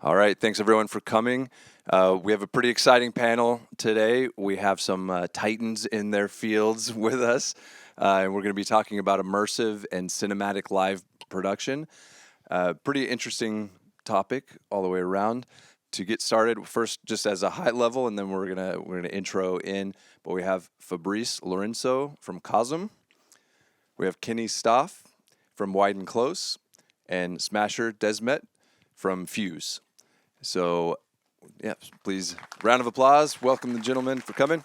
All right, thanks everyone for coming. We have a pretty exciting panel today. We have some titans in their fields with us, and we're going to be talking about immersive and cinematic live production. Pretty interesting topic all the way around. To get started, first just as a high level, and then we're gonna intro in. But we have Fabrice Lorenceau from COSM. We have Kenny Stoff from Wide and Close, and Smasher Desmedt from Fuse. So, yeah, please, round of applause. Welcome the gentlemen for coming.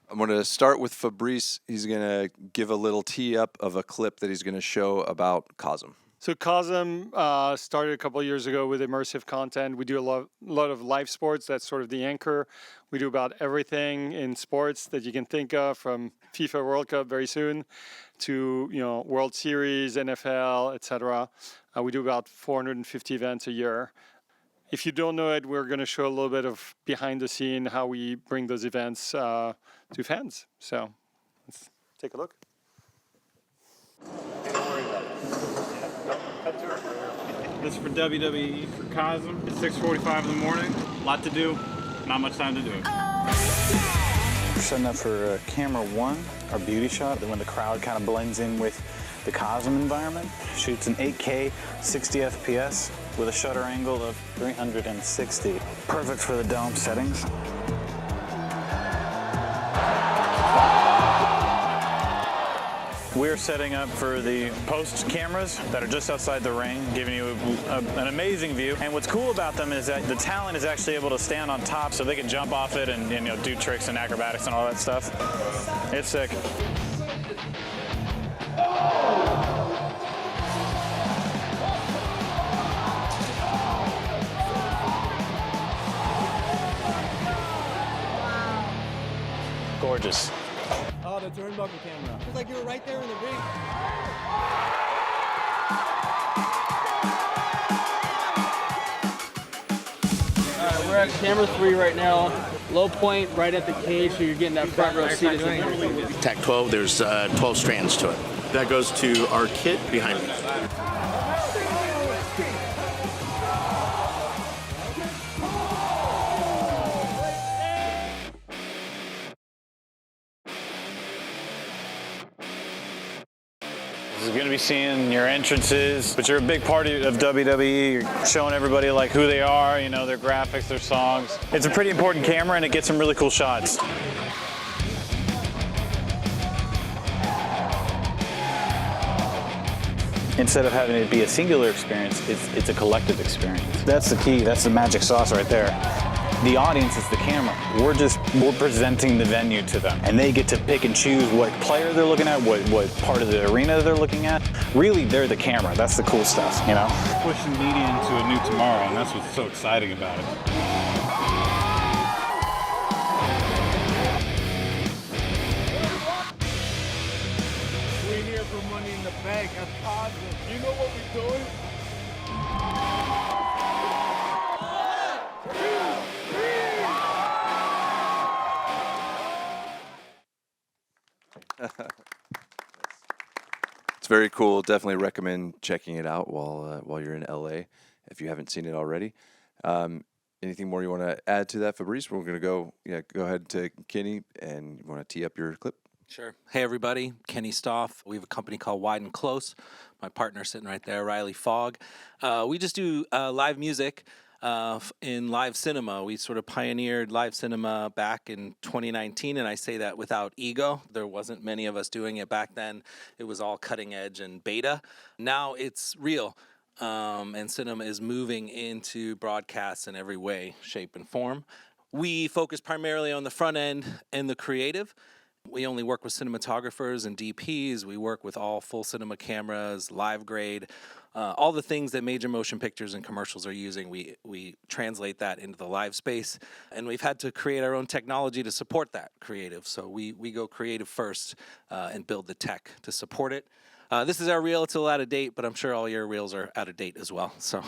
I'm going to start with Fabrice. He's going to give a little tee up of a clip that he's going to show about COSM. So COSM started a couple of years ago with immersive content. We do a lot of live sports. That's sort of the anchor. We do about everything in sports that you can think of, from FIFA World Cup very soon to World Series, NFL, etc. We do about 450 events a year. If you don't know it, we're going to show a little bit of behind the scene, how we bring those events to fans. So let's take a look. This is for WWE, for COSM. It's 6:45 in the morning. A lot to do, not much time to do it. We're setting up for camera one, our beauty shot, when the crowd kind of blends in with the COSM environment. Shoots in 8K, 60 FPS with a shutter angle of 360. Perfect for the dome settings. We're setting up for the post cameras that are just outside the ring, giving you an amazing view. And what's cool about them is that the talent is actually able to stand on top, so they can jump off it and do tricks and acrobatics and all that stuff. It's sick. Gorgeous. Oh, the turnbuckle camera. It's like you were right there in the ring. All right, we're at camera 3 right now. Low point right at the cage, so you're getting that front row seat. Tac 12, there's 12 strands to it. That goes to our kit behind me. You're going to be seeing your entrances, but you're a big part of WWE. You're showing everybody like who they are, their graphics, their songs. It's a pretty important camera, and it gets some really cool shots. Instead of having it be a singular experience, it's a collective experience. That's the key. That's the magic sauce right there. The audience is the camera. We're presenting the venue to them, and they get to pick and choose what player they're looking at, what part of the arena they're looking at. Really, they're the camera. That's the cool stuff, Pushing media into a new tomorrow, and that's what's so exciting about it. We're here for Money in the Bank. That's positive. You know what we're doing? It's very cool. Definitely recommend checking it out while you're in LA if you haven't seen it already. Anything more you want to add to that, Fabrice? We're going to go ahead to Kenny, and you want to tee up your clip? Sure. Hey, everybody. Kenny Stoff. We have a company called Wide and Close. My partner sitting right there, Riley Fogg. We just do live music in live cinema. We sort of pioneered live cinema back in 2019, and I say that without ego. There wasn't many of us doing it back then. It was all cutting edge and beta. Now it's real, and cinema is moving into broadcasts in every way, shape, and form. We focus primarily on the front end and the creative. We only work with cinematographers and DPs. We work with all full cinema cameras, live grade, all the things that major motion pictures and commercials are using. We translate that into the live space, and we've had to create our own technology to support that creative. So we go creative first and build the tech to support it. This is our reel. It's a little out of date, but I'm sure all your reels are out of date as well. So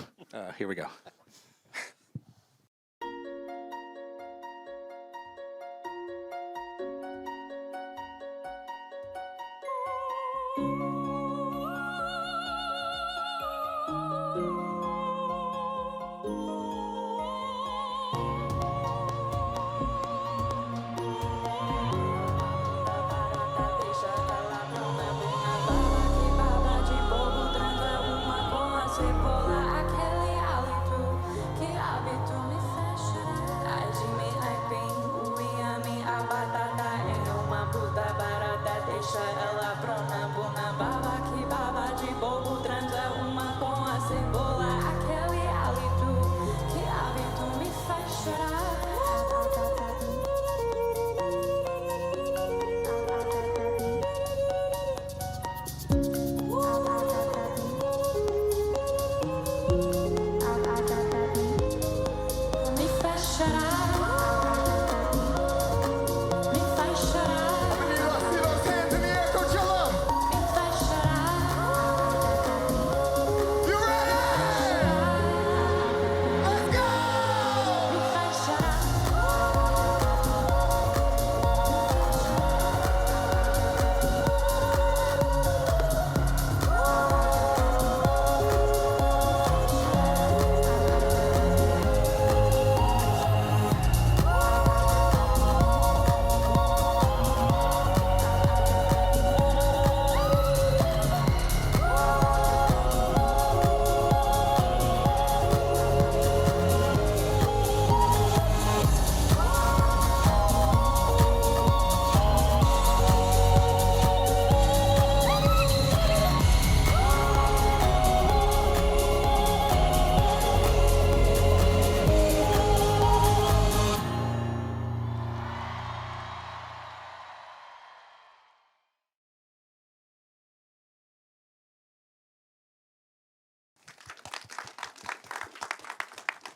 here we go.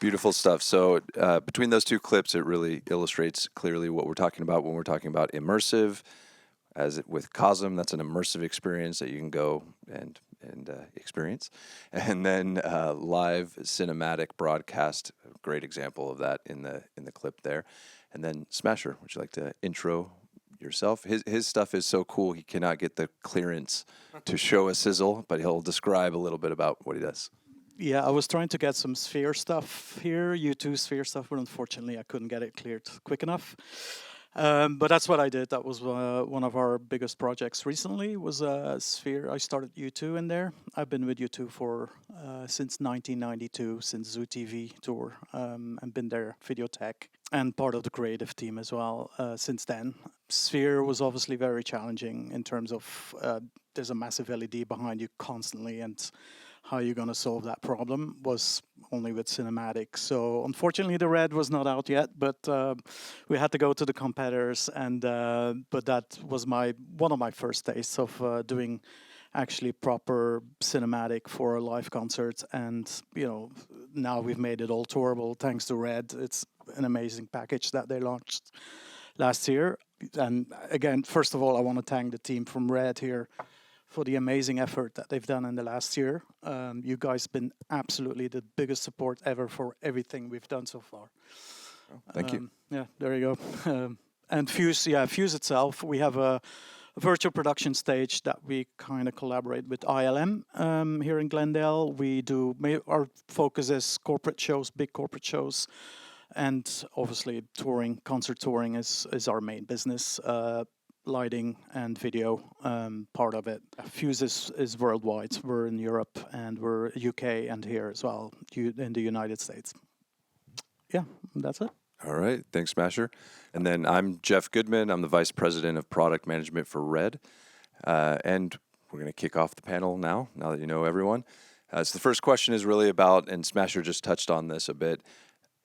Beautiful stuff. So between those two clips, it really illustrates clearly what we're talking about when we're talking about immersive. With COSM, that's an immersive experience that you can go and experience. And then live cinematic broadcast, a great example of that in the clip there. And then Smasher, would you like to intro yourself? His stuff is so cool, he cannot get the clearance to show a sizzle, but he'll describe a little bit about what he does. Yeah, I was trying to get some sphere stuff here, U2 sphere stuff, but unfortunately I couldn't get it cleared quick enough. But that's what I did. That was one of our biggest projects recently, was Sphere. I started U2 in there. I've been with U2 for since 1992, since Zoo TV tour, and been their video tech and part of the creative team as well since then. Sphere was obviously very challenging in terms of there's a massive LED behind you constantly, and how you're going to solve that problem was only with cinematic. So unfortunately the red was not out yet, but we had to go to the competitors, and but that was one of my first tastes of doing actually proper cinematic for live concerts. And now we've made it all tourable thanks to Red. It's an amazing package that they launched last year. And again, first of all, I want to thank the team from Red here for the amazing effort that they've done in the last year. You guys have been absolutely the biggest support ever for everything we've done so far. Thank you. Yeah, there you go. And Fuse itself, we have a virtual production stage that we kind of collaborate with ILM here in Glendale. Our focus is corporate shows, big corporate shows, and obviously concert touring is our main business. Lighting and video, part of it. Fuse is worldwide. We're in Europe and we're UK and here as well, in the United States. Yeah, that's it. All right. Thanks, Smasher. And then I'm Jeff Goodman. I'm the Vice President of Product Management for Red. And we're going to kick off the panel now that you know everyone. So the first question is really about, and Smasher just touched on this a bit,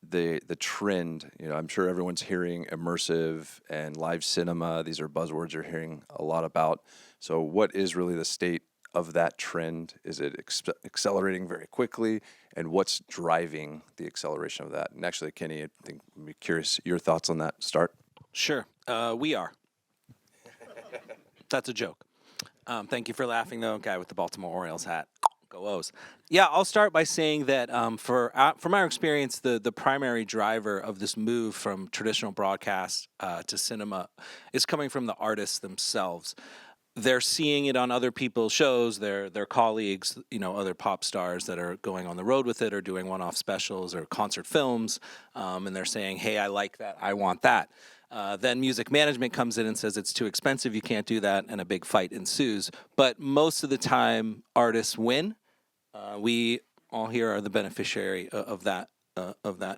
the trend. I'm sure everyone's hearing immersive and live cinema. These are buzzwords you're hearing a lot about. So what is really the state of that trend? Is it accelerating very quickly? And what's driving the acceleration of that? And actually, Kenny, I think I'm curious your thoughts on that. Start. Sure. We are. That's a joke. Thank you for laughing, though, guy with the Baltimore Orioles hat. Go O's. Yeah, I'll start by saying that from our experience, the primary driver of this move from traditional broadcast to cinema is coming from the artists themselves. They're seeing it on other people's shows, their colleagues, other pop stars that are going on the road with it or doing one-off specials or concert films, and they're saying, hey, I like that, I want that. Then music management comes in and says it's too expensive, you can't do that, and a big fight ensues. But most of the time, artists win. We all here are the beneficiary of that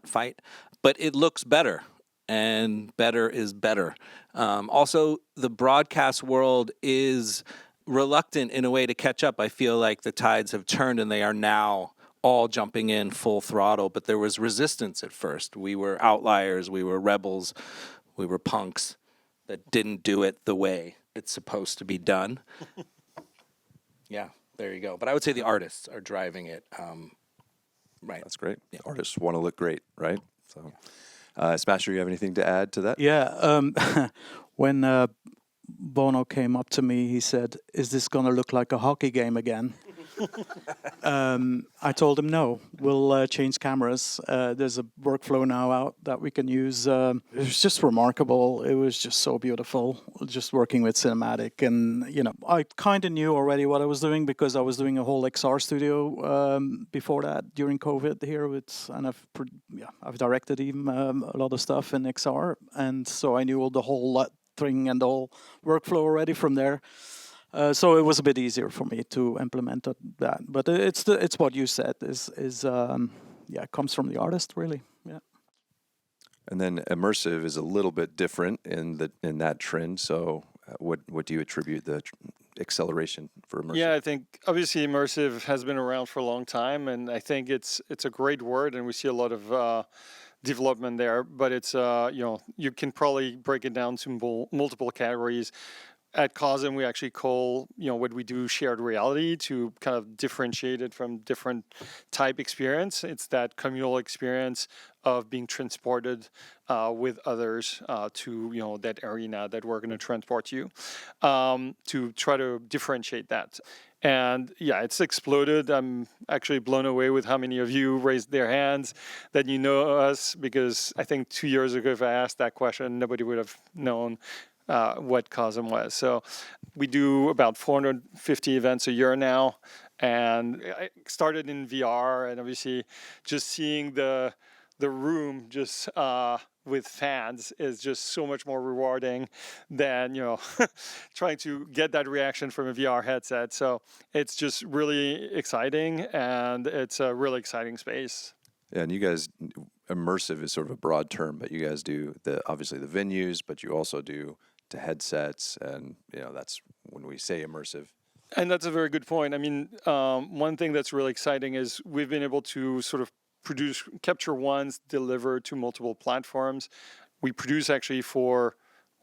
fight. But it looks better, and better is better. Also, the broadcast world is reluctant in a way to catch up. I feel like the tides have turned, and they are now all jumping in full throttle. But there was resistance at first. We were outliers. We were rebels. We were punks that didn't do it the way it's supposed to be done. Yeah, there you go. But I would say the artists are driving it. Right. That's great. Yeah. Artists want to look great, right? So, Smasher, you have anything to add to that? Yeah. When Bono came up to me, he said, "Is this going to look like a hockey game again?" I told him no. We'll change cameras. There's a workflow now out that we can use. It was just remarkable. It was just so beautiful, just working with cinematic. And I kind of knew already what I was doing because I was doing a whole XR studio before that during COVID here and I've directed even a lot of stuff in XR, and so I knew the whole thing and the whole workflow already from there. So it was a bit easier for me to implement that. But it's what you said it comes from the artist really. Yeah. And then immersive is a little bit different in that trend. So what do you attribute the acceleration for immersive? Yeah, I think obviously immersive has been around for a long time, and I think it's a great word, and we see a lot of development there. But it's you can probably break it down to multiple categories. at COSM, we actually call, what we do shared reality to kind of differentiate it from different type experience. It's that communal experience of being transported with others to, that arena that we're going to transport you, to try to differentiate that. And yeah, it's exploded. I'm actually blown away with how many of you raised their hands that you know us, because I think 2 years ago, if I asked that question, nobody would have known what COSM was. So we do about 450 events a year now, and I started in VR, and obviously just seeing the room just with fans is just so much more rewarding than trying to get that reaction from a VR headset. So it's just really exciting, and it's a really exciting space. Yeah, and you guys, immersive is sort of a broad term, but you guys do obviously the venues, but you also do to headsets, and that's when we say immersive. And that's a very good point. I mean, one thing that's really exciting is we've been able to sort of capture ones, deliver to multiple platforms. We produce actually for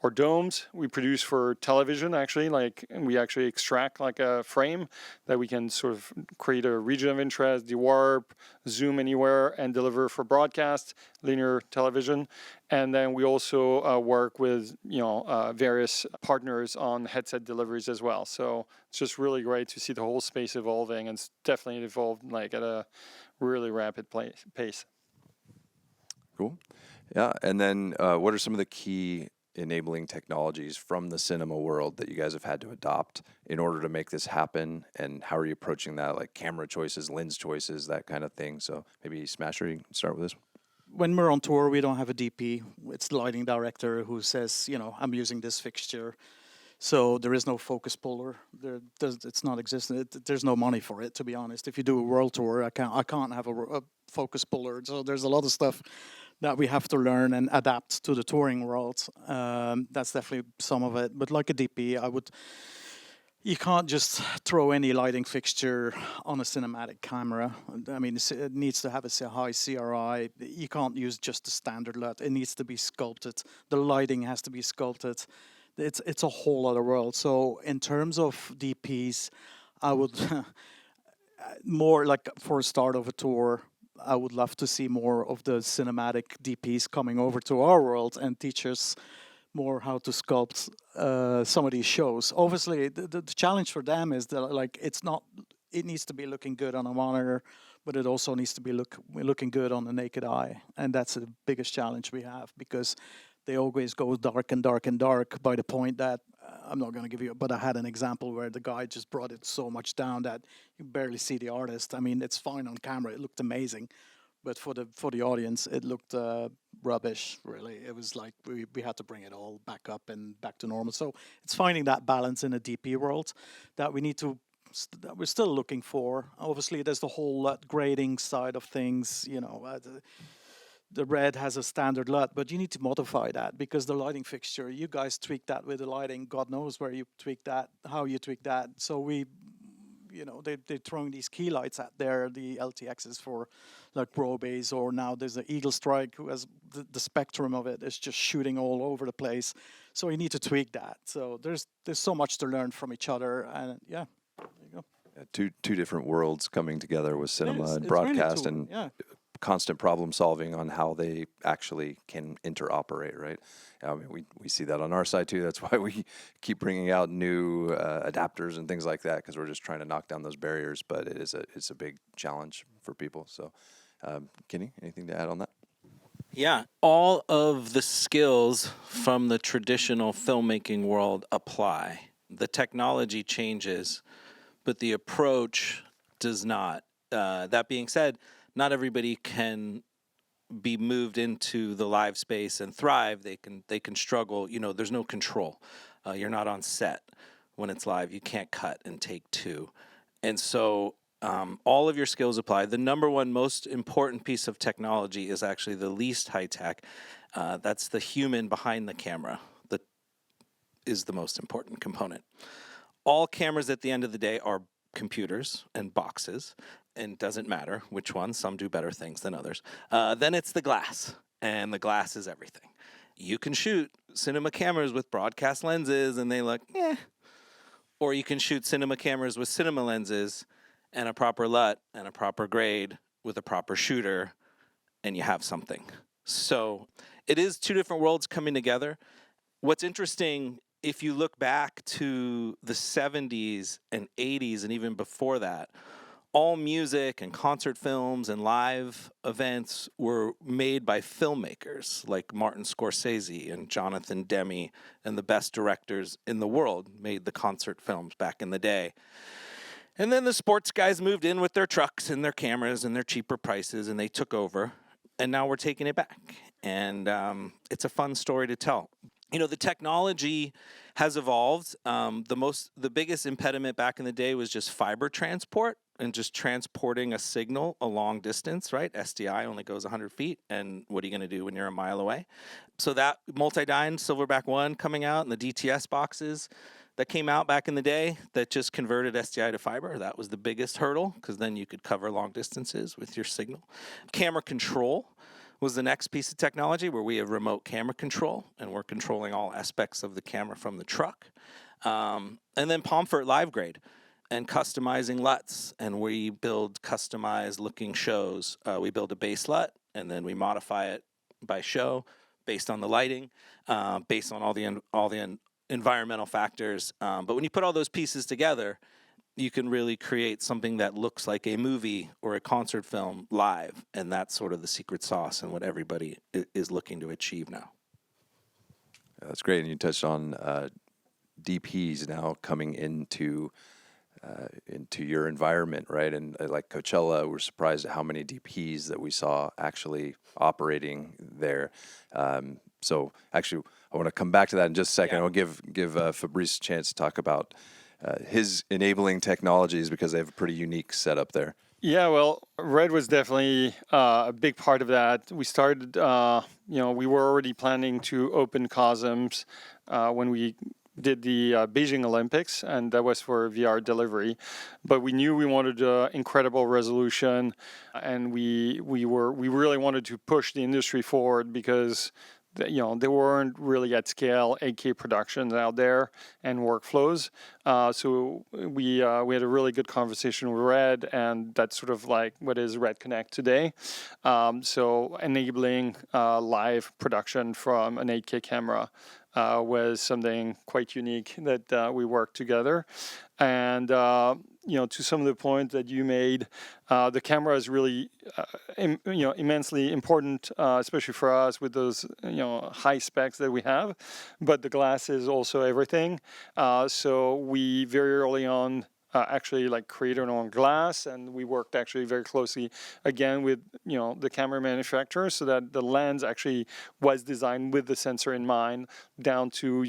our domes. We produce for television, actually. We actually extract like a frame that we can sort of create a region of interest, dewarp, zoom anywhere, and deliver for broadcast, linear television. And then we also work with various partners on headset deliveries as well. So it's just really great to see the whole space evolving, and it's definitely evolved at a really rapid pace. Cool. Yeah, and then what are some of the key enabling technologies from the cinema world that you guys have had to adopt in order to make this happen, and how are you approaching that, like camera choices, lens choices, that kind of thing? So maybe Smasher, you can start with this one. When we're on tour, we don't have a DP. It's the lighting director who says, I'm using this fixture. So there is no focus puller. It's not existent. There's no money for it, to be honest. If you do a world tour, I can't have a focus puller. So there's a lot of stuff that we have to learn and adapt to the touring world. That's definitely some of it. But like a DP, you can't just throw any lighting fixture on a cinematic camera. I mean, it needs to have a high CRI. You can't use just the standard LUT. It needs to be sculpted. The lighting has to be sculpted. It's a whole other world. So in terms of DPs, I would more like for a start of a tour, I would love to see more of the cinematic DPs coming over to our world and teach us more how to sculpt some of these shows. Obviously, the challenge for them is that it needs to be looking good on a monitor, but it also needs to be looking good on the naked eye, and that's the biggest challenge we have, because they always go dark and dark and dark, by the point that I'm not going to give you, but I had an example where the guy just brought it so much down that you barely see the artist. I mean, it's fine on camera; it looked amazing, but for the audience, it looked rubbish. Really, it was like we had to bring it all back up and back to normal. So it's finding that balance in a DP world that we need to. That we're still looking for. Obviously, there's the whole grading side of things. The red has a standard LUT, but you need to modify that, because the lighting fixture, you guys tweak that with the lighting. God knows where you tweak that, how you tweak that. So they're throwing these key lights out there, the LTXs for like Brobays, or now there's the Eagle Strike, who has the spectrum of it is just shooting all over the place. So you need to tweak that. So there's so much to learn from each other, and yeah, there you go. Yeah, two different worlds coming together with cinema and broadcast, really constant problem solving on how they actually can interoperate, right? I mean, we see that on our side too. That's why we keep bringing out new adapters and things like that, because we're just trying to knock down those barriers. But it's a big challenge for people. So, Kenny, anything to add on that? Yeah, all of the skills from the traditional filmmaking world apply. The technology changes, but the approach does not. That being said, not everybody can be moved into the live space and thrive. They can struggle. There's no control. You're not on set when it's live. You can't cut and take two. And so all of your skills apply. The number one most important piece of technology is actually the least high tech. That's the human behind the camera. That is the most important component. All cameras at the end of the day are computers and boxes, and doesn't matter which one. Some do better things than others. Then it's the glass, and the glass is everything. You can shoot cinema cameras with broadcast lenses and they look, or you can shoot cinema cameras with cinema lenses and a proper LUT and a proper grade with a proper shooter, and you have something. So it is two different worlds coming together. What's interesting, if you look back to the 70s and 80s and even before that, all music and concert films and live events were made by filmmakers like Martin Scorsese and Jonathan Demme, and the best directors in the world made the concert films back in the day. And then the sports guys moved in with their trucks and their cameras and their cheaper prices, and they took over. And now we're taking it back. And it's a fun story to tell. You know, the technology has evolved. The biggest impediment back in the day was just fiber transport and just transporting a signal a long distance, right? SDI only goes 100 feet, and what are you going to do when you're a mile away? So that multi-dyne Silverback 1 coming out and the DTS boxes that came out back in the day that just converted SDI to fiber, that was the biggest hurdle, because then you could cover long distances with your signal. Camera control was the next piece of technology, where we have remote camera control, and we're controlling all aspects of the camera from the truck. And then Pomfret Live Grade and customizing LUTs, and we build customized looking shows. We build a base LUT, and then we modify it by show based on the lighting, based on all the environmental factors. But when you put all those pieces together, you can really create something that looks like a movie or a concert film live, and that's sort of the secret sauce and what everybody is looking to achieve now. Yeah, that's great, and you touched on DPs now coming into your environment, right? And like Coachella, we're surprised at how many DPs that we saw actually operating there. So actually, I want to come back to that in just a second. I'll give Fabrice a chance to talk about his enabling technologies, because they have a pretty unique setup there. Yeah, well, Red was definitely a big part of that. We started, we were already planning to open COSMs when we did the Beijing Olympics, and that was for VR delivery. But we knew we wanted incredible resolution, and we really wanted to push the industry forward, because there weren't really at scale 8K productions out there and workflows. So we had a really good conversation with Red, and that's sort of like what is Red Connect today. So enabling live production from an 8K camera was something quite unique that we worked together. And to some of the points that you made, the camera is really immensely important, especially for us with those high specs that we have. But the glass is also everything. So we very early on actually created our own glass, and we worked actually very closely again with the camera manufacturer, so that the lens actually was designed with the sensor in mind, down to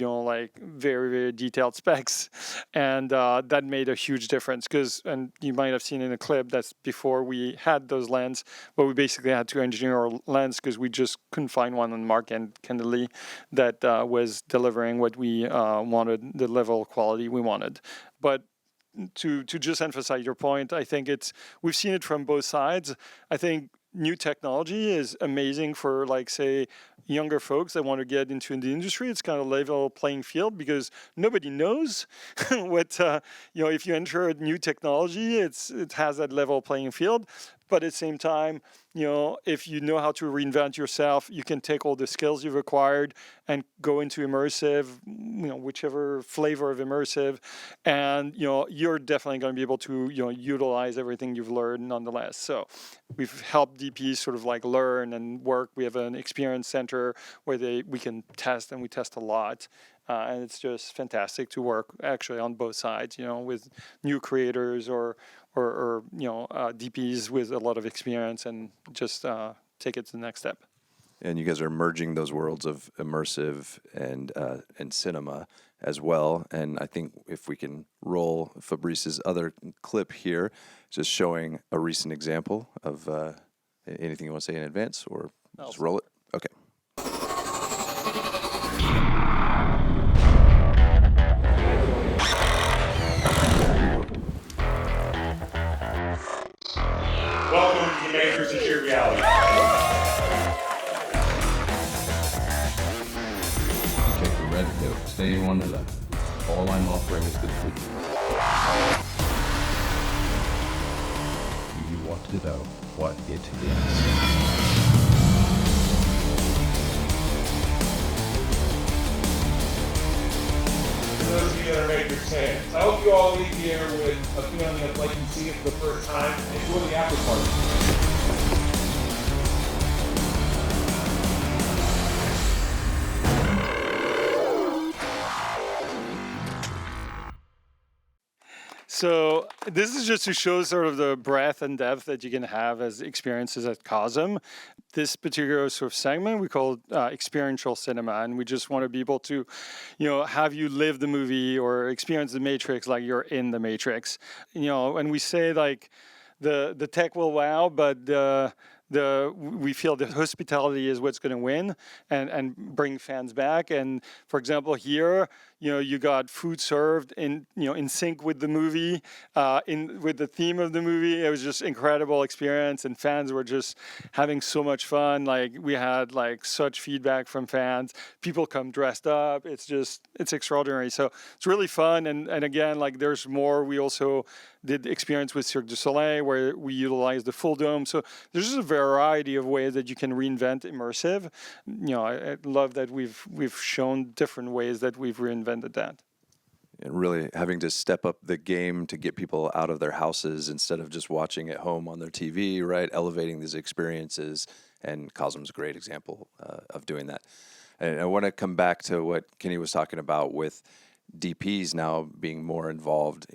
very, very detailed specs. And that made a huge difference, and you might have seen in the clip, that's before we had those lenses, but we basically had to engineer our lens because we just couldn't find one on the market, candidly, that was delivering what we wanted, the level of quality we wanted. But to just emphasize your point, I think we've seen it from both sides. I think new technology is amazing for, say, younger folks that want to get into the industry. It's kind of level playing field, because nobody knows what, if you enter a new technology, it has that level playing field. But at the same time, if you know how to reinvent yourself, you can take all the skills you've acquired and go into immersive, whichever flavor of immersive, and you're definitely going to be able to utilize everything you've learned nonetheless. So we've helped DPs sort of learn and work. We have an experience center where we can test, and we test a lot. And it's just fantastic to work actually on both sides, with new creators or DPs with a lot of experience, and just take it to the next step. And you guys are merging those worlds of immersive and cinema as well. And I think if we can roll Fabrice's other clip here, just showing a recent example of anything you want to say in advance, or just roll it? Okay. Welcome to the Matrix of Sheer Reality. red pill. Stay in Wonderland. All I'm offering is good for you. You want to know what it is. For those of you that are Matrix fans, I hope you all leave here with a feeling of like you see it for the first time and enjoy the after party. So this is just to show sort of the breadth and depth that you can have as experiences at COSM. This particular sort of segment we call experiential cinema, and we just want to be able to, have you live the movie or experience the Matrix like you're in the Matrix. And we say like the tech will wow, but we feel the hospitality is what's going to win and bring fans back. And for example, here, you got food served in sync with the movie, with the theme of the movie. It was just incredible experience, and fans were just having so much fun. Like we had like such feedback from fans. People come dressed up. It's extraordinary. So it's really fun. And again, like there's more. We also did experience with Cirque du Soleil where we utilized the full dome. So there's just a variety of ways that you can reinvent immersive. I love that we've shown different ways that we've reinvented that. And really having to step up the game to get people out of their houses instead of just watching at home on their TV, right? Elevating these experiences, and COSM's a great example of doing that. And I want to come back to what Kenny was talking about with DPs now being more involved.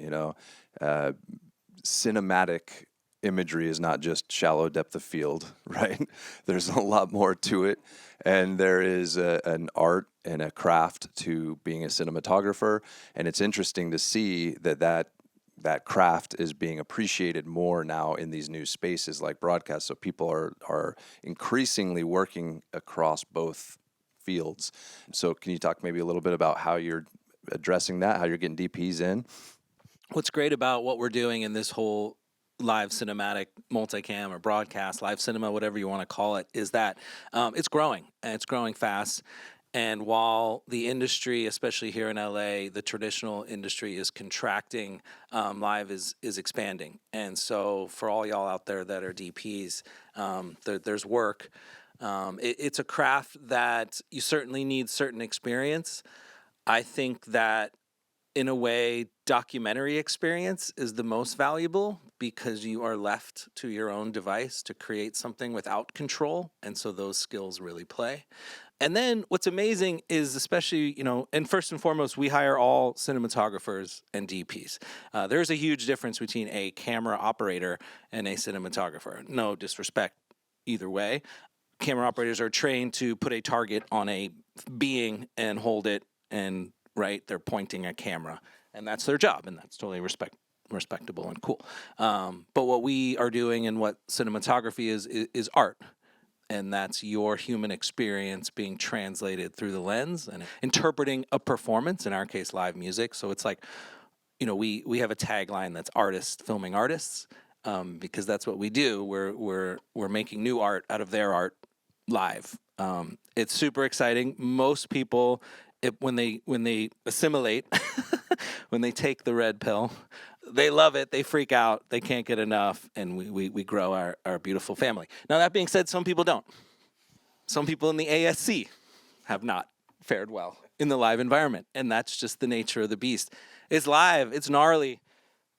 Cinematic imagery is not just shallow depth of field, right? There's a lot more to it, and there is an art and a craft to being a cinematographer, and it's interesting to see that craft is being appreciated more now in these new spaces like broadcast. So people are increasingly working across both fields. So can you talk maybe a little bit about how you're addressing that, how you're getting DPs in? What's great about what we're doing in this whole live cinematic multicam or broadcast, live cinema, whatever you want to call it, is that it's growing, and it's growing fast. And while the industry, especially here in LA, the traditional industry is contracting, live is expanding. And so for all y'all out there that are DPs, there's work. It's a craft that you certainly need certain experience. I think that in a way, documentary experience is the most valuable because you are left to your own device to create something without control. And so those skills really play. And then what's amazing is especially, and first and foremost, we hire all cinematographers and DPs. There's a huge difference between a camera operator and a cinematographer. No disrespect either way. Camera operators are trained to put a target on a being and hold it, and right, they're pointing a camera, and that's their job, and that's totally respectable and cool. But what we are doing and what cinematography is art. And that's your human experience being translated through the lens and interpreting a performance, in our case, live music. So it's like, we have a tagline that's artists filming artists, because that's what we do. We're making new art out of their art live. It's super exciting. Most people, when they assimilate, when they take the red pill, they love it. They freak out. They can't get enough, and we grow our beautiful family. Now, that being said, some people don't. Some people in the ASC have not fared well in the live environment, and that's just the nature of the beast. It's live. It's gnarly.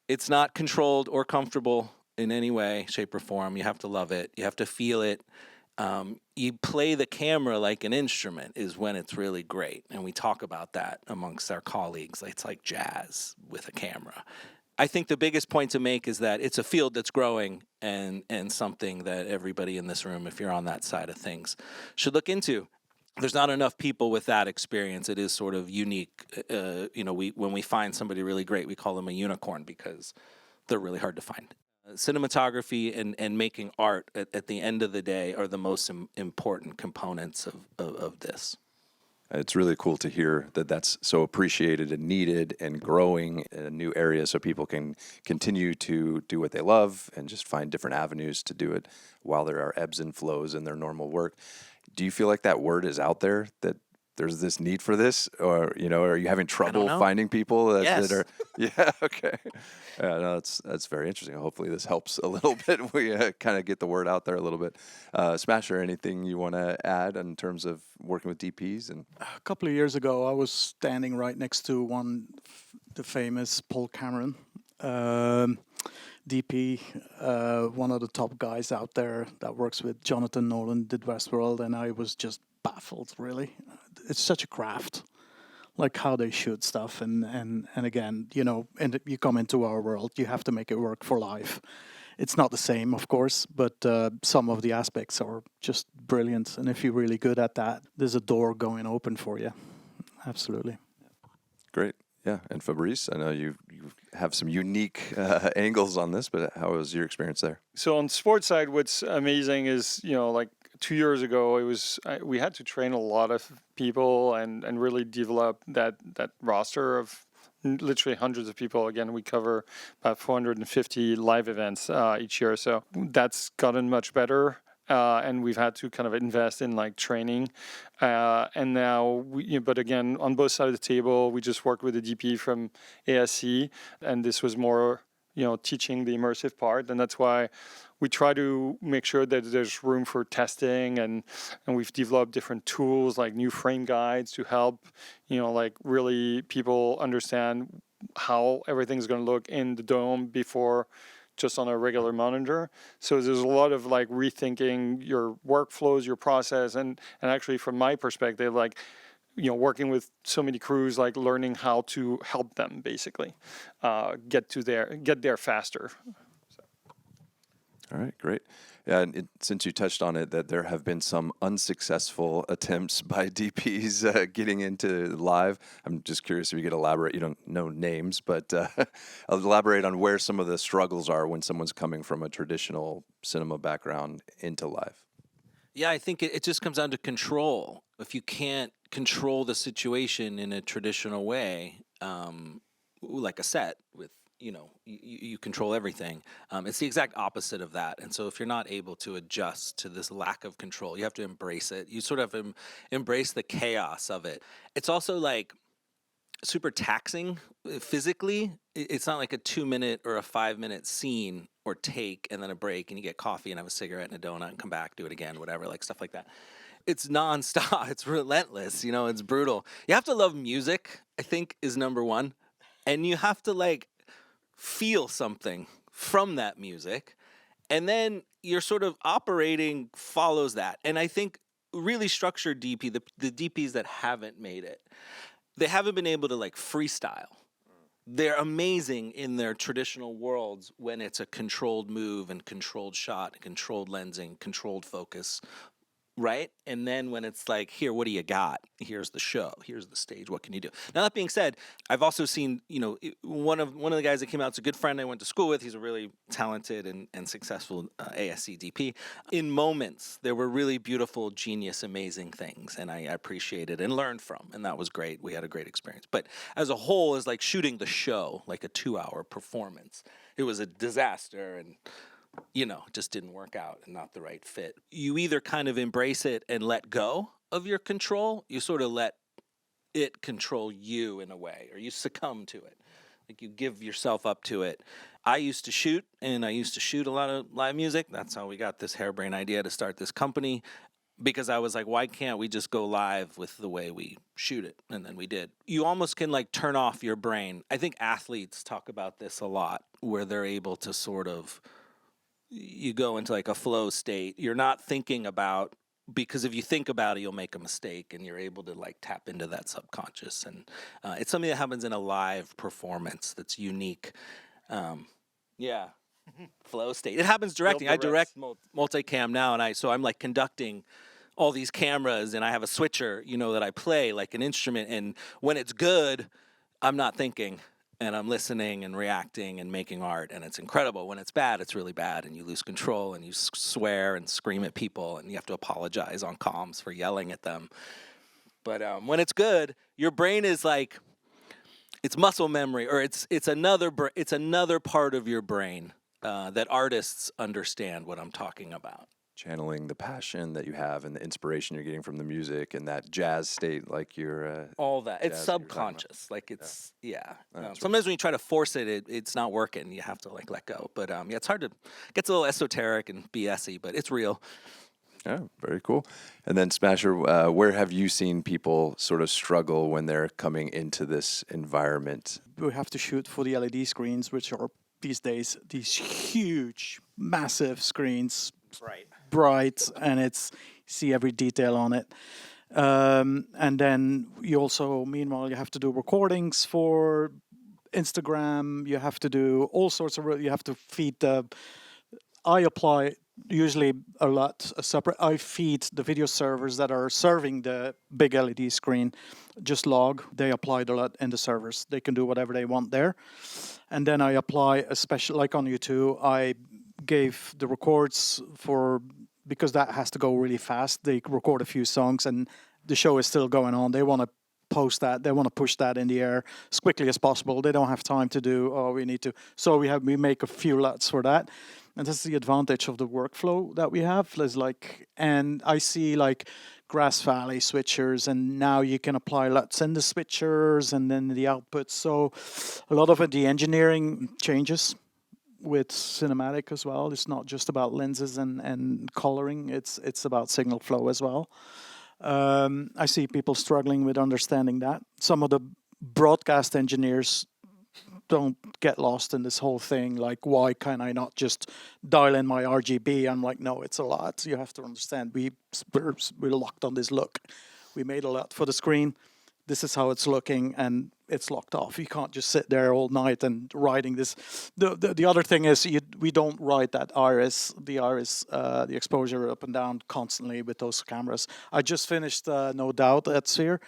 It's not controlled or comfortable in any way, shape, or form. You have to love it. You have to feel it. You play the camera like an instrument is when it's really great, and we talk about that amongst our colleagues. It's like jazz with a camera. I think the biggest point to make is that it's a field that's growing and something that everybody in this room, if you're on that side of things, should look into. There's not enough people with that experience. It is sort of unique. When we find somebody really great, we call them a unicorn because they're really hard to find. Cinematography and making art at the end of the day are the most important components of this. It's really cool to hear that that's so appreciated and needed and growing in a new area so people can continue to do what they love and just find different avenues to do it while there are ebbs and flows in their normal work. Do you feel like that word is out there, that there's this need for this, or are you having trouble know. finding people that Yes. are? Yeah, okay. Yeah, no, that's very interesting. Hopefully, this helps a little bit. We kind of get the word out there a little bit. Smasher, anything you want to add in terms of working with DPs? And A couple of years ago, I was standing right next to the famous Paul Cameron, DP, one of the top guys out there that works with Jonathan Nolan, did Westworld, and I was just baffled, really. It's such a craft, like how they shoot stuff, and again, and you come into our world, you have to make it work for life. It's not the same, of course, but some of the aspects are just brilliant, and if you're really good at that, there's a door going open for you. Absolutely. great. Yeah, and Fabrice, I know you have some unique angles on this, but how was your experience there? So on the sports side, what's amazing is, like 2 years ago, we had to train a lot of people and really develop that roster of literally hundreds of people. Again, we cover about 450 live events each year, so that's gotten much better. And we've had to kind of invest in like training, and now but again, on both sides of the table, we just worked with a DP from ASC, and this was more teaching the immersive part, and that's why we try to make sure that there's room for testing, and we've developed different tools like new frame guides to help like really people understand how everything's going to look in the dome before just on a regular monitor. So there's a lot of like rethinking your workflows, your process, and actually from my perspective, like working with so many crews, like learning how to help them basically get there faster. All right, great. Yeah, and since you touched on it, that there have been some unsuccessful attempts by DPs getting into live. I'm just curious if you could elaborate. You don't know names, but elaborate on where some of the struggles are when someone's coming from a traditional cinema background into live. Yeah, I think it just comes down to control. If you can't control the situation in a traditional way, like a set with, you control everything. It's the exact opposite of that. And so if you're not able to adjust to this lack of control, you have to embrace it. You sort of embrace the chaos of it. It's also like super taxing physically. It's not like a 2-minute or a 5-minute scene or take and then a break and you get coffee and have a cigarette and a donut and come back, do it again, whatever, like stuff like that. It's nonstop. It's relentless. It's brutal. You have to love music, I think, is number one. And you have to like feel something from that music, and then your sort of operating follows that. And I think really structured DP, the DPs that haven't made it, they haven't been able to like freestyle. They're amazing in their traditional worlds when it's a controlled move and controlled shot, controlled lensing, controlled focus, right? And then when it's like, here, what do you got? Here's the show. Here's the stage. What can you do? Now, that being said, I've also seen, one of the guys that came out, it's a good friend I went to school with. He's a really talented and successful ASC DP. In moments, there were really beautiful, genius, amazing things, and I appreciated and learned from, and that was great. We had a great experience. But as a whole, as like shooting the show, like a 2-hour performance, it was a disaster, and just didn't work out and not the right fit. You either kind of embrace it and let go of your control, you sort of let it control you in a way, or you succumb to it. Like you give yourself up to it. I used to shoot, and I used to shoot a lot of live music. That's how we got this harebrained idea to start this company, because I was like, why can't we just go live with the way we shoot it? And then we did. You almost can like turn off your brain. I think athletes talk about this a lot, where they're able to sort of, you go into like a flow state. You're not thinking about, because if you think about it, you'll make a mistake, and you're able to like tap into that subconscious. And it's something that happens in a live performance that's unique. Yeah, flow state. It happens directing. I direct multicam now, and I'm like conducting all these cameras, and I have a switcher, that I play like an instrument. And when it's good, I'm not thinking, and I'm listening and reacting and making art, and it's incredible. When it's bad, it's really bad, and you lose control, and you swear and scream at people, and you have to apologize on comms for yelling at them. But when it's good, your brain is like, it's muscle memory, or it's another part of your brain that artists understand what I'm talking about. channeling the passion that you have and the inspiration you're getting from the music and that jazz state, like you're all that. It's jazz that you were talking about. subconscious. Like it's That's right. sometimes when you try to force it, it's not working. You have to like let go. But yeah, it's hard to gets a little esoteric and BSy, but it's real. Yeah, very cool. And then Smasher, where have you seen people sort of struggle when they're coming into this environment? We have to shoot for the LED screens, which are these days these huge, massive screens, bright, and it's see every detail on it. And then you also, meanwhile, you have to do recordings for Instagram. You have to do all sorts of. You have to feed the. I apply usually a lot separate. I feed the video servers that are serving the big LED screen. Just log. They applied a lot in the servers. They can do whatever they want there. And then I apply a special, like on YouTube, I gave the records for, because that has to go really fast. They record a few songs and the show is still going on. They want to post that. They want to push that in the air as quickly as possible. They don't have time to do, we need to. So we make a few LUTs for that. And that's the advantage of the workflow that we have. Is like, and I see like Grass Valley switchers, and now you can apply LUTs in the switchers and then the outputs. So a lot of it, the engineering changes with cinematic as well. It's not just about lenses and coloring. It's about signal flow as well. I see people struggling with understanding that. Some of the broadcast engineers don't get lost in this whole thing. Like, why can I not just dial in my RGB? I'm like, no, it's a lot. You have to understand. We're locked on this look. We made a LUT for the screen. This is how it's looking, and it's locked off. You can't just sit there all night and writing this. The other thing is we don't write that the exposure up and down constantly with those cameras. I just finished No Doubt at Sphere.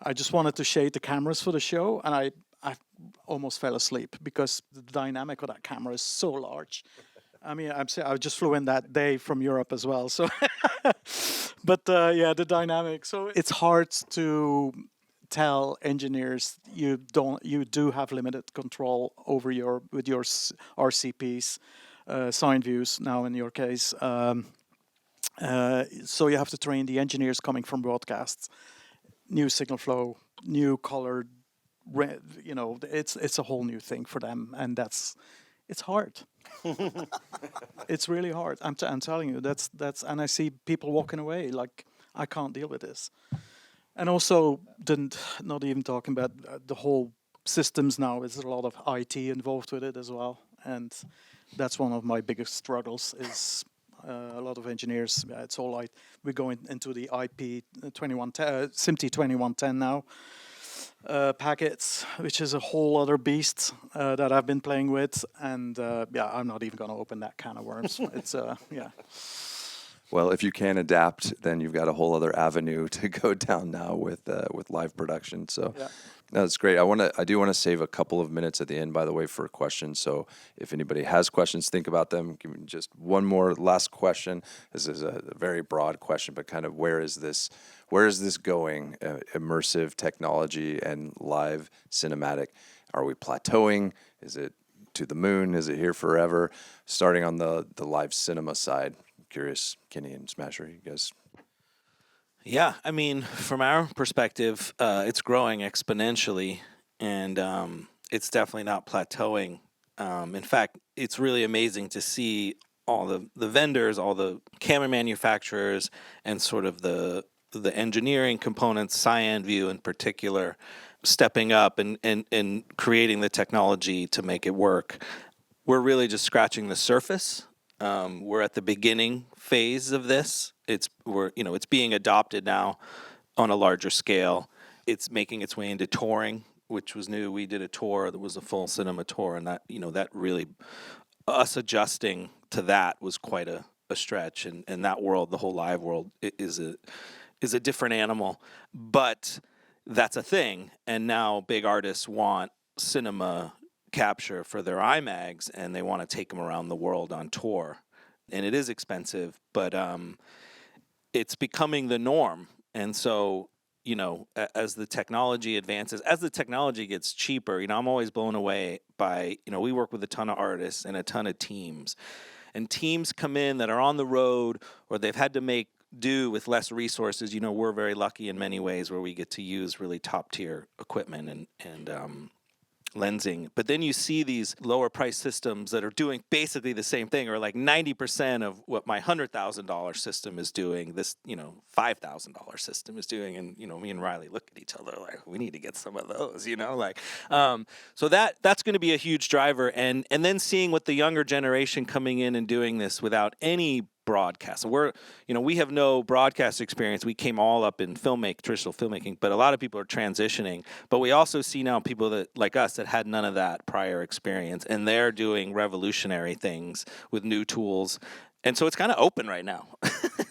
I just wanted to shade the cameras for the show, and I almost fell asleep because the dynamic of that camera is so large. I mean, I just flew in that day from Europe as well. So, but yeah, the dynamic. So it's hard to tell engineers you do have limited control over with your RCPs, sine views now in your case. So you have to train the engineers coming from broadcasts, new signal flow, new color. It's a whole new thing for them, and it's hard. It's really hard. I'm telling you, that's and I see people walking away like, I can't deal with this. And also, not even talking about the whole systems now. There's a lot of IT involved with it as well, and that's one of my biggest struggles. Is a lot of engineers. It's all like we're going into the IP 2110, SMPTE 2110 now. Packets, which is a whole other beast that I've been playing with, and I'm not even going to open that can of worms. It's Well, if you can adapt, then you've got a whole other avenue to go down now with live production. So that's great. I do want to save a couple of minutes at the end, by the way, for questions. So if anybody has questions, think about them. Give me just one more last question. This is a very broad question, but kind of where is this going? Immersive technology and live cinematic. Are we plateauing? Is it to the moon? Is it here forever? Starting on the live cinema side. Curious, Kenny and Smasher, you guys. Yeah, I mean, from our perspective, it's growing exponentially, and it's definitely not plateauing. In fact, it's really amazing to see all the vendors, all the camera manufacturers, and sort of the engineering components, Cine View in particular, stepping up and creating the technology to make it work. We're really just scratching the surface. We're at the beginning phase of this. It's being adopted now on a larger scale. It's making its way into touring, which was new. We did a tour that was a full cinema tour, and that really, us adjusting to that was quite a stretch. And that world, the whole live world, is a different animal, but that's a thing. And now big artists want cinema capture for their IMAGs, and they want to take them around the world on tour. And it is expensive, but it's becoming the norm. And so, as the technology advances, as the technology gets cheaper, I'm always blown away by, we work with a ton of artists and a ton of teams. and teams come in that are on the road or they've had to make do with less resources. We're very lucky in many ways where we get to use really top tier equipment and lensing. But then you see these lower price systems that are doing basically the same thing, or like 90% of what my $100,000 system is doing, this, $5,000 system is doing. And, me and Riley look at each other like, we need to get some of those, so that's going to be a huge driver. And then seeing what the younger generation coming in and doing this without any broadcast. We have no broadcast experience. We came all up in traditional filmmaking, but a lot of people are transitioning. But we also see now people that, like us, that had none of that prior experience, and they're doing revolutionary things with new tools. And so it's kind of open right now.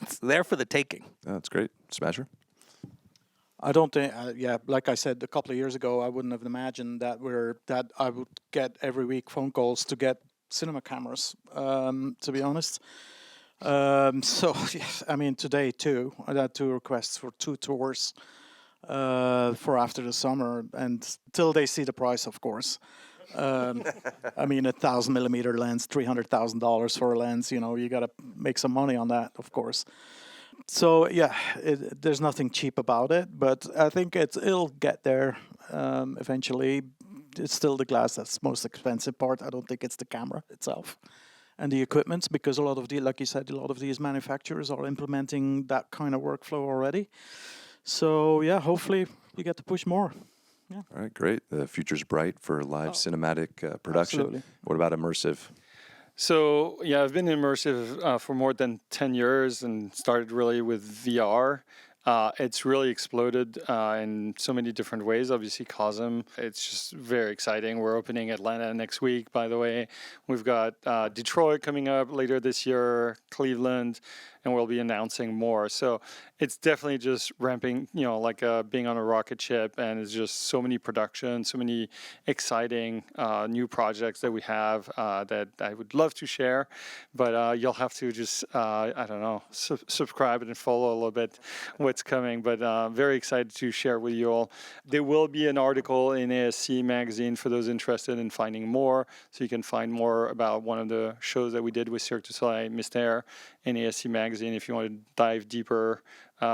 It's there for the taking. Oh, that's great. Smasher? I don't think, like I said a couple of years ago, I wouldn't have imagined that I would get every week phone calls to get cinema cameras, to be honest. So, yes, today too, I had 2 requests for 2 tours for after the summer, and till they see the price, of course. A 1,000mm lens, $300,000 for a lens, you got to make some money on that, of course. So, yeah, there's nothing cheap about it, but I think it'll get there eventually. It's still the glass that's the most expensive part. I don't think it's the camera itself and the equipment, because like you said, a lot of these manufacturers are implementing that kind of workflow already. So yeah, hopefully you get to push more. Yeah. All right, great. The future's bright for live cinematic production. Absolutely. What about immersive? So yeah, I've been immersive for more than 10 years and started really with VR. It's really exploded in so many different ways. Obviously, COSM, it's just very exciting. We're opening Atlanta next week, by the way. We've got Detroit coming up later this year, Cleveland, and we'll be announcing more. So it's definitely just ramping, like being on a rocket ship, and it's just so many productions, so many exciting new projects that we have that I would love to share, but you'll have to just, subscribe and follow a little bit what's coming, but very excited to share with you all. There will be an article in ASC magazine for those interested in finding more, so you can find more about one of the shows that we did with Cirque du Soleil Mystère in ASC magazine if you want to dive deeper,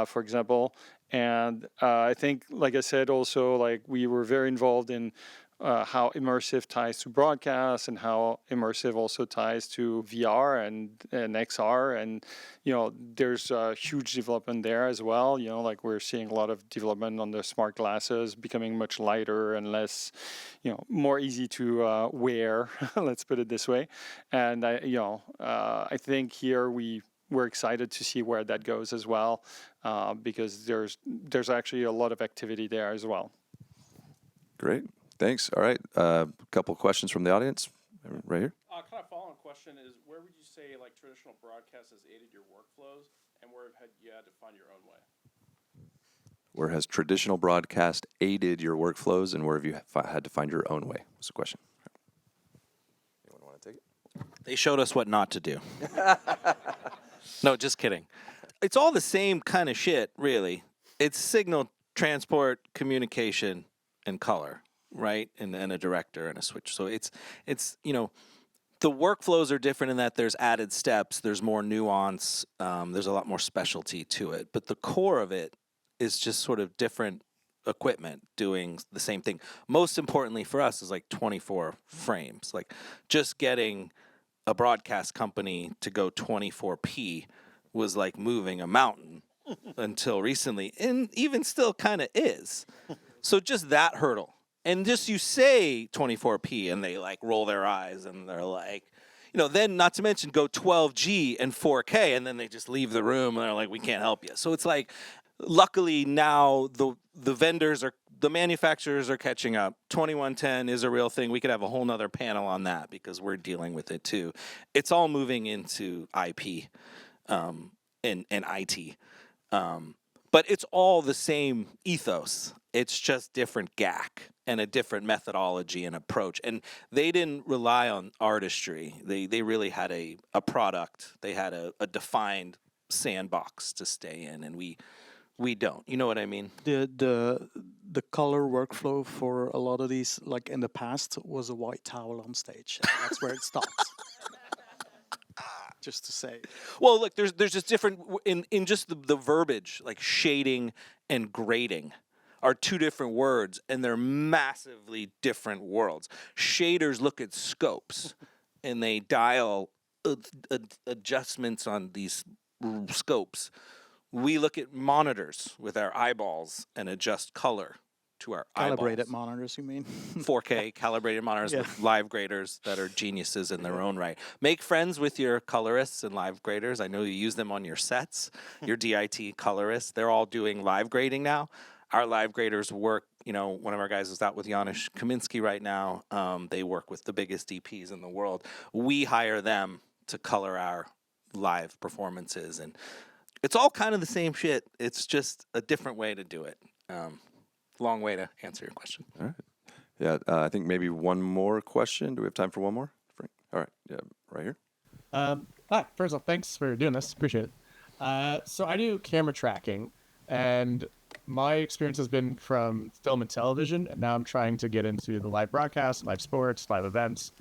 for example. And I think, like I said, also, we were very involved in how immersive ties to broadcast and how immersive also ties to VR and XR. And, there's a huge development there as well. We're seeing a lot of development on the smart glasses becoming much lighter and less, more easy to wear, let's put it this way. And, I think here we're excited to see where that goes as well, because there's actually a lot of activity there as well. Great. Thanks. All right. A couple questions from the audience right here. Kind of following question is, where would you say traditional broadcast has aided your workflows, and where have you had to find your own way? Where has traditional broadcast aided your workflows, and where have you had to find your own way? What's the question? Anyone want to take it? They showed us what not to do. No, just kidding. It's all the same kind of shit, really. It's signal, transport, communication, and color, right? And a director and a switch. So it's the workflows are different in that there's added steps, there's more nuance, there's a lot more specialty to it. But the core of it is just sort of different equipment doing the same thing. Most importantly for us is 24 frames. Just getting a broadcast company to go 24p was like moving a mountain until recently, and even still kind of is. So just that hurdle. And just you say 24p and they roll their eyes and they're then not to mention go 12G and 4K, and then they just leave the room and they're like, we can't help you. So it's luckily now the manufacturers are catching up. 2110 is a real thing. We could have a whole nother panel on that because we're dealing with it too. It's all moving into IP and IT. But it's all the same ethos. It's just different GAC and a different methodology and approach. And they didn't rely on artistry. They really had a product. They had a defined sandbox to stay in, and we don't. You know what I mean? The color workflow for a lot of these, in the past, was a white towel on stage. That's where it stopped. just to say. Well, look, there's just different in just the verbiage, like shading and grading are two different words, and they're massively different worlds. Shaders look at scopes, and they dial adjustments on these scopes. We look at monitors with our eyeballs and adjust color to our Calibrated eyeballs. monitors, you mean? 4K calibrated monitors Yeah. with live graders that are geniuses in their own right. Make friends with your colorists and live graders. I know you use them on your sets. Your DIT colorists, they're all doing live grading now. Our live graders work, one of our guys is out with Janusz Kaminski right now. They work with the biggest DPs in the world. We hire them to color our live performances, and it's all kind of the same shit. It's just a different way to do it. Long way to answer your question. All right. Yeah, I think maybe one more question. Do we have time for one more? Frank? All right. Yeah, right here. Hi. First off, thanks for doing this. Appreciate it. So I do camera tracking, and my experience has been from film and television, and now I'm trying to get into the live broadcast, live sports, live events.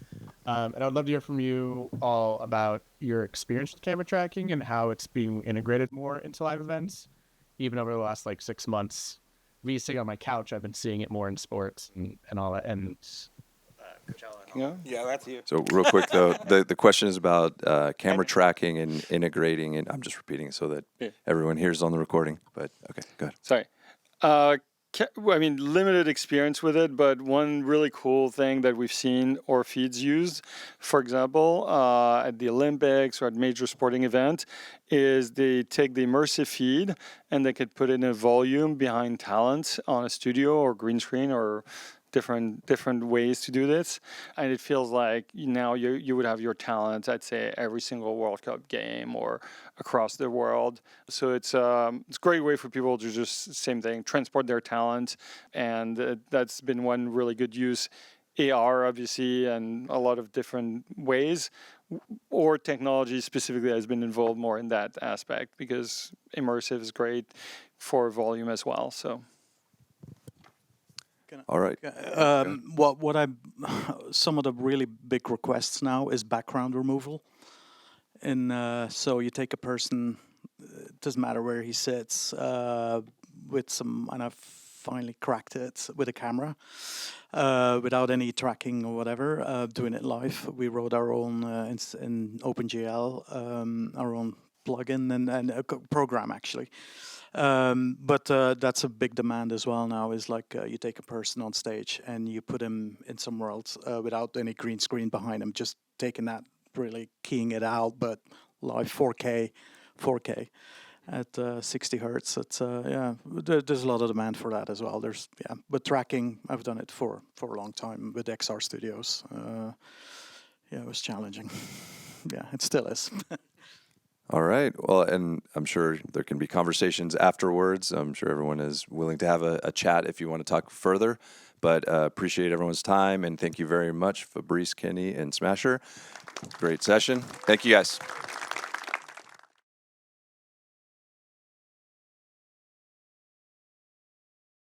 And I'd love to hear from you all about your experience with camera tracking and how it's being integrated more into live events. Even over the last 6 months, me sitting on my couch, I've been seeing it more in sports and all that. And Yeah, that's you. So real quick though, the question is about camera tracking and integrating, and I'm just repeating it so that everyone hears on the recording. But okay, go ahead. Sorry. Limited experience with it, but one really cool thing that we've seen our feeds use, for example, at the Olympics or at major sporting event, is they take the immersive feed and they could put in a volume behind talent on a studio or green screen or different ways to do this, and it feels like now you would have your talent at, say, every single World Cup game or across the world. So it's a great way for people to just same thing, transport their talent, and that's been one really good use. AR obviously, and a lot of different ways, or technology specifically has been involved more in that aspect because immersive is great for volume as well. So. All right. Some of the really big requests now is background removal, and so you take a person, it doesn't matter where he sits, with some, and I've finally cracked it with a camera, without any tracking or whatever, doing it live. We wrote our own in OpenGL, our own plugin and a program actually. But that's a big demand as well now, is you take a person on stage and you put him in some worlds without any green screen behind him, just taking that, really keying it out, but live 4K at 60 hertz. It's there's a lot of demand for that as well. But tracking, I've done it for a long time with XR Studios. It was challenging. Yeah, it still is. All right. Well, and I'm sure there can be conversations afterwards. I'm sure everyone is willing to have a chat if you want to talk further. But appreciate everyone's time, and thank you very much, Fabrice, Kenny, and Smasher. Great session. Thank you, guys.